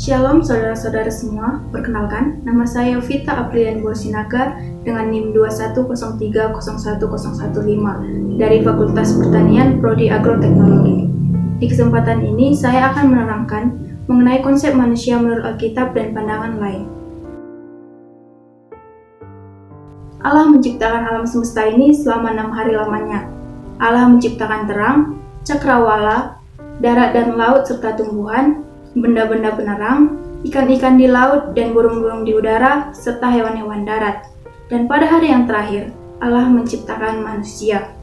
Shalom saudara-saudara semua, perkenalkan, nama saya Vita Aprilian Borsinaga dengan NIM 210301015 dari Fakultas Pertanian Prodi Agroteknologi. Di kesempatan ini, saya akan menerangkan mengenai konsep manusia menurut Alkitab dan pandangan lain. Allah menciptakan alam semesta ini selama 6 hari lamanya. Allah menciptakan terang, cakrawala, darat dan laut serta tumbuhan, benda-benda penerang, ikan-ikan di laut dan burung-burung di udara, serta hewan-hewan darat. Dan pada hari yang terakhir, Allah menciptakan manusia.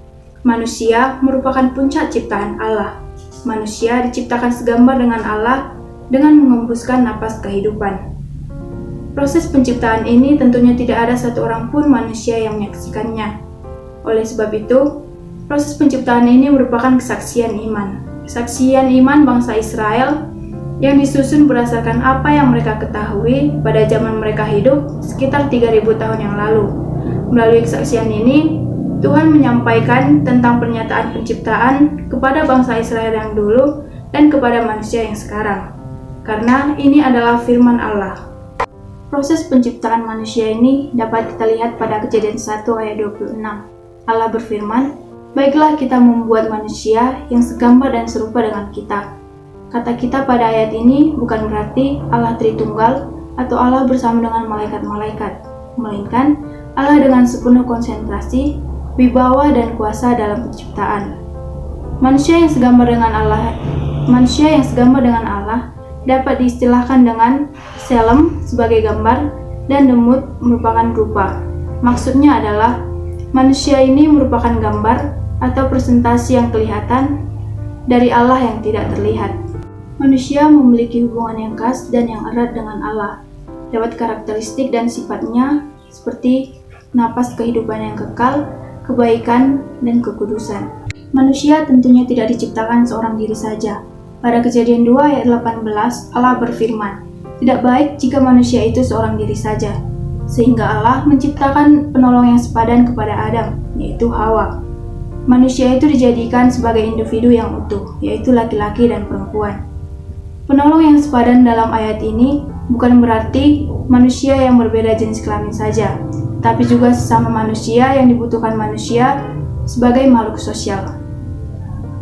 Manusia merupakan puncak ciptaan Allah. Manusia diciptakan segambar dengan Allah dengan mengembuskan napas kehidupan. Proses penciptaan ini tentunya tidak ada satu orang pun manusia yang menyaksikannya. Oleh sebab itu, proses penciptaan ini merupakan kesaksian iman. Kesaksian iman bangsa Israel yang disusun berdasarkan apa yang mereka ketahui pada zaman mereka hidup sekitar 3000 tahun yang lalu. Melalui kesaksian ini, Tuhan menyampaikan tentang pernyataan penciptaan kepada bangsa Israel yang dulu dan kepada manusia yang sekarang. Karena ini adalah firman Allah. Proses penciptaan manusia ini dapat kita lihat pada Kejadian 1 ayat 26. Allah berfirman, "Baiklah kita membuat manusia yang segambar dan serupa dengan kita." Kata kita pada ayat ini bukan berarti Allah Tritunggal atau Allah bersama dengan malaikat-malaikat, melainkan Allah dengan sepenuh konsentrasi, wibawa dan kuasa dalam penciptaan. Manusia yang segambar dengan Allah dapat diistilahkan dengan Selem sebagai gambar dan Demut merupakan rupa. Maksudnya adalah manusia ini merupakan gambar atau presentasi yang kelihatan dari Allah yang tidak terlihat. Manusia memiliki hubungan yang khas dan yang erat dengan Allah, lewat karakteristik dan sifatnya seperti napas kehidupan yang kekal, kebaikan, dan kekudusan. Manusia tentunya tidak diciptakan seorang diri saja. Pada Kejadian 2 ayat 18, Allah berfirman, "Tidak baik jika manusia itu seorang diri saja." Sehingga Allah menciptakan penolong yang sepadan kepada Adam, yaitu Hawa. Manusia itu dijadikan sebagai individu yang utuh, yaitu laki-laki dan perempuan. Penolong yang sepadan dalam ayat ini bukan berarti manusia yang berbeda jenis kelamin saja, tapi juga sesama manusia yang dibutuhkan manusia sebagai makhluk sosial.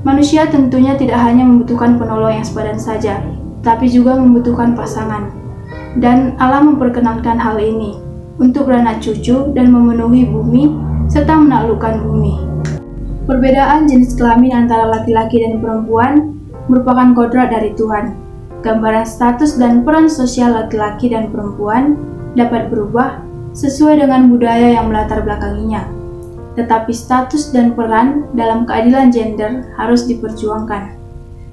Manusia tentunya tidak hanya membutuhkan penolong yang sepadan saja, tapi juga membutuhkan pasangan. Dan Allah memperkenankan hal ini untuk beranak cucu dan memenuhi bumi serta menaklukkan bumi. Perbedaan jenis kelamin antara laki-laki dan perempuan merupakan kodrat dari Tuhan. Gambaran status dan peran sosial laki-laki dan perempuan dapat berubah sesuai dengan budaya yang melatar belakanginya. Tetapi status dan peran dalam keadilan gender harus diperjuangkan.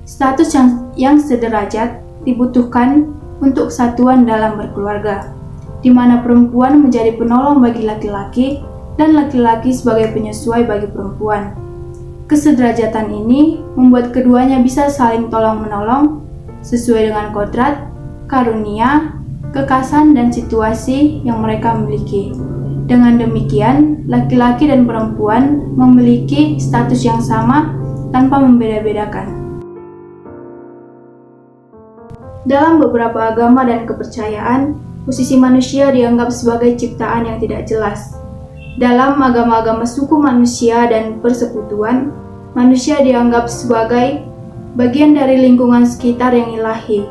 Status yang sederajat dibutuhkan untuk kesatuan dalam berkeluarga, di mana perempuan menjadi penolong bagi laki-laki dan laki-laki sebagai penyesuai bagi perempuan. Kesederajatan ini membuat keduanya bisa saling tolong-menolong sesuai dengan kodrat, karunia, kekhasan, dan situasi yang mereka miliki. Dengan demikian, laki-laki dan perempuan memiliki status yang sama tanpa membeda-bedakan. Dalam beberapa agama dan kepercayaan, posisi manusia dianggap sebagai ciptaan yang tidak jelas. Dalam agama-agama suku manusia dan persekutuan, manusia dianggap sebagai bagian dari lingkungan sekitar yang ilahi.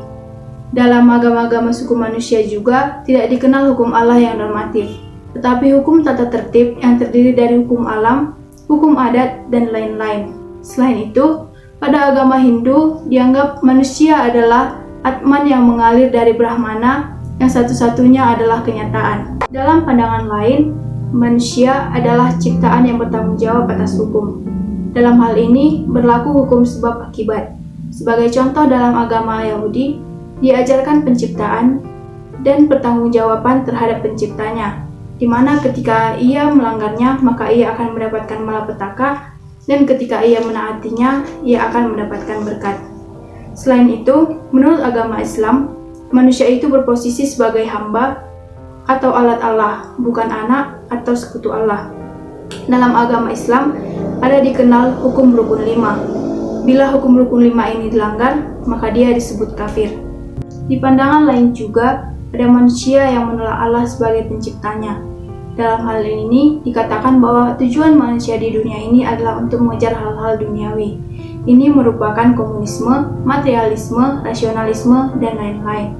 Dalam agama-agama suku manusia juga tidak dikenal hukum Allah yang normatif, tetapi hukum tata tertib yang terdiri dari hukum alam, hukum adat, dan lain-lain. Selain itu, pada agama Hindu dianggap manusia adalah Atman yang mengalir dari Brahmana yang satu-satunya adalah kenyataan. Dalam pandangan lain, manusia adalah ciptaan yang bertanggung jawab atas hukum. Dalam hal ini, berlaku hukum sebab akibat. Sebagai contoh dalam agama Yahudi, diajarkan penciptaan dan pertanggungjawaban terhadap penciptanya, di mana ketika ia melanggarnya, maka ia akan mendapatkan malapetaka, dan ketika ia menaatinya, ia akan mendapatkan berkat. Selain itu, menurut agama Islam, manusia itu berposisi sebagai hamba atau alat Allah, bukan anak atau sekutu Allah. Dalam agama Islam, ada dikenal hukum rukun 5. Bila hukum rukun 5 ini dilanggar, maka dia disebut kafir. Di pandangan lain juga, ada manusia yang menolak Allah sebagai penciptanya. Dalam hal ini, dikatakan bahwa tujuan manusia di dunia ini adalah untuk mengejar hal-hal duniawi. Ini merupakan komunisme, materialisme, rasionalisme, dan lain-lain.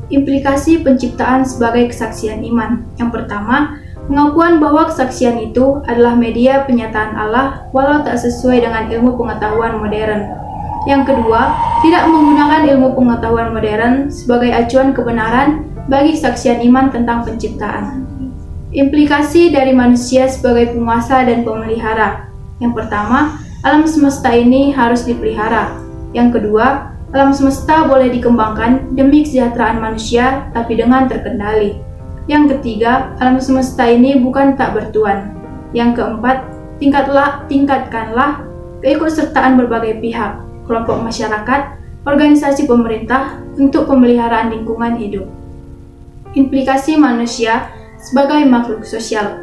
Implikasi penciptaan sebagai kesaksian iman. Yang pertama, pengakuan bahwa kesaksian itu adalah media penyataan Allah walau tak sesuai dengan ilmu pengetahuan modern. Yang kedua, tidak menggunakan ilmu pengetahuan modern sebagai acuan kebenaran bagi kesaksian iman tentang penciptaan. Implikasi dari manusia sebagai penguasa dan pemelihara. Yang pertama, alam semesta ini harus dipelihara. Yang kedua, alam semesta boleh dikembangkan demi kesejahteraan manusia tapi dengan terkendali. Yang ketiga, alam semesta ini bukan tak bertuan. Yang keempat, tingkatkanlah keikutsertaan berbagai pihak, kelompok masyarakat, organisasi pemerintah untuk pemeliharaan lingkungan hidup. Implikasi manusia sebagai makhluk sosial.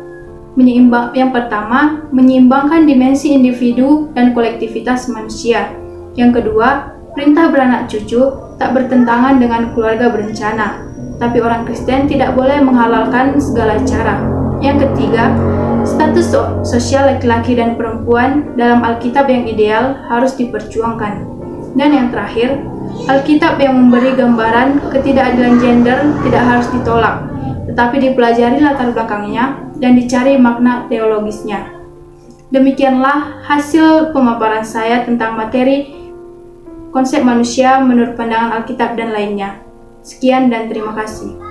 Yang pertama, menyeimbangkan dimensi individu dan kolektivitas manusia. Yang kedua, perintah beranak cucu tak bertentangan dengan keluarga berencana, tapi orang Kristen tidak boleh menghalalkan segala cara. Yang ketiga, status sosial laki-laki dan perempuan dalam Alkitab yang ideal harus diperjuangkan. Dan yang terakhir, Alkitab yang memberi gambaran ketidakadilan gender tidak harus ditolak, tetapi dipelajari latar belakangnya dan dicari makna teologisnya. Demikianlah hasil pemaparan saya tentang materi konsep manusia menurut pandangan Alkitab dan lainnya. Sekian dan terima kasih.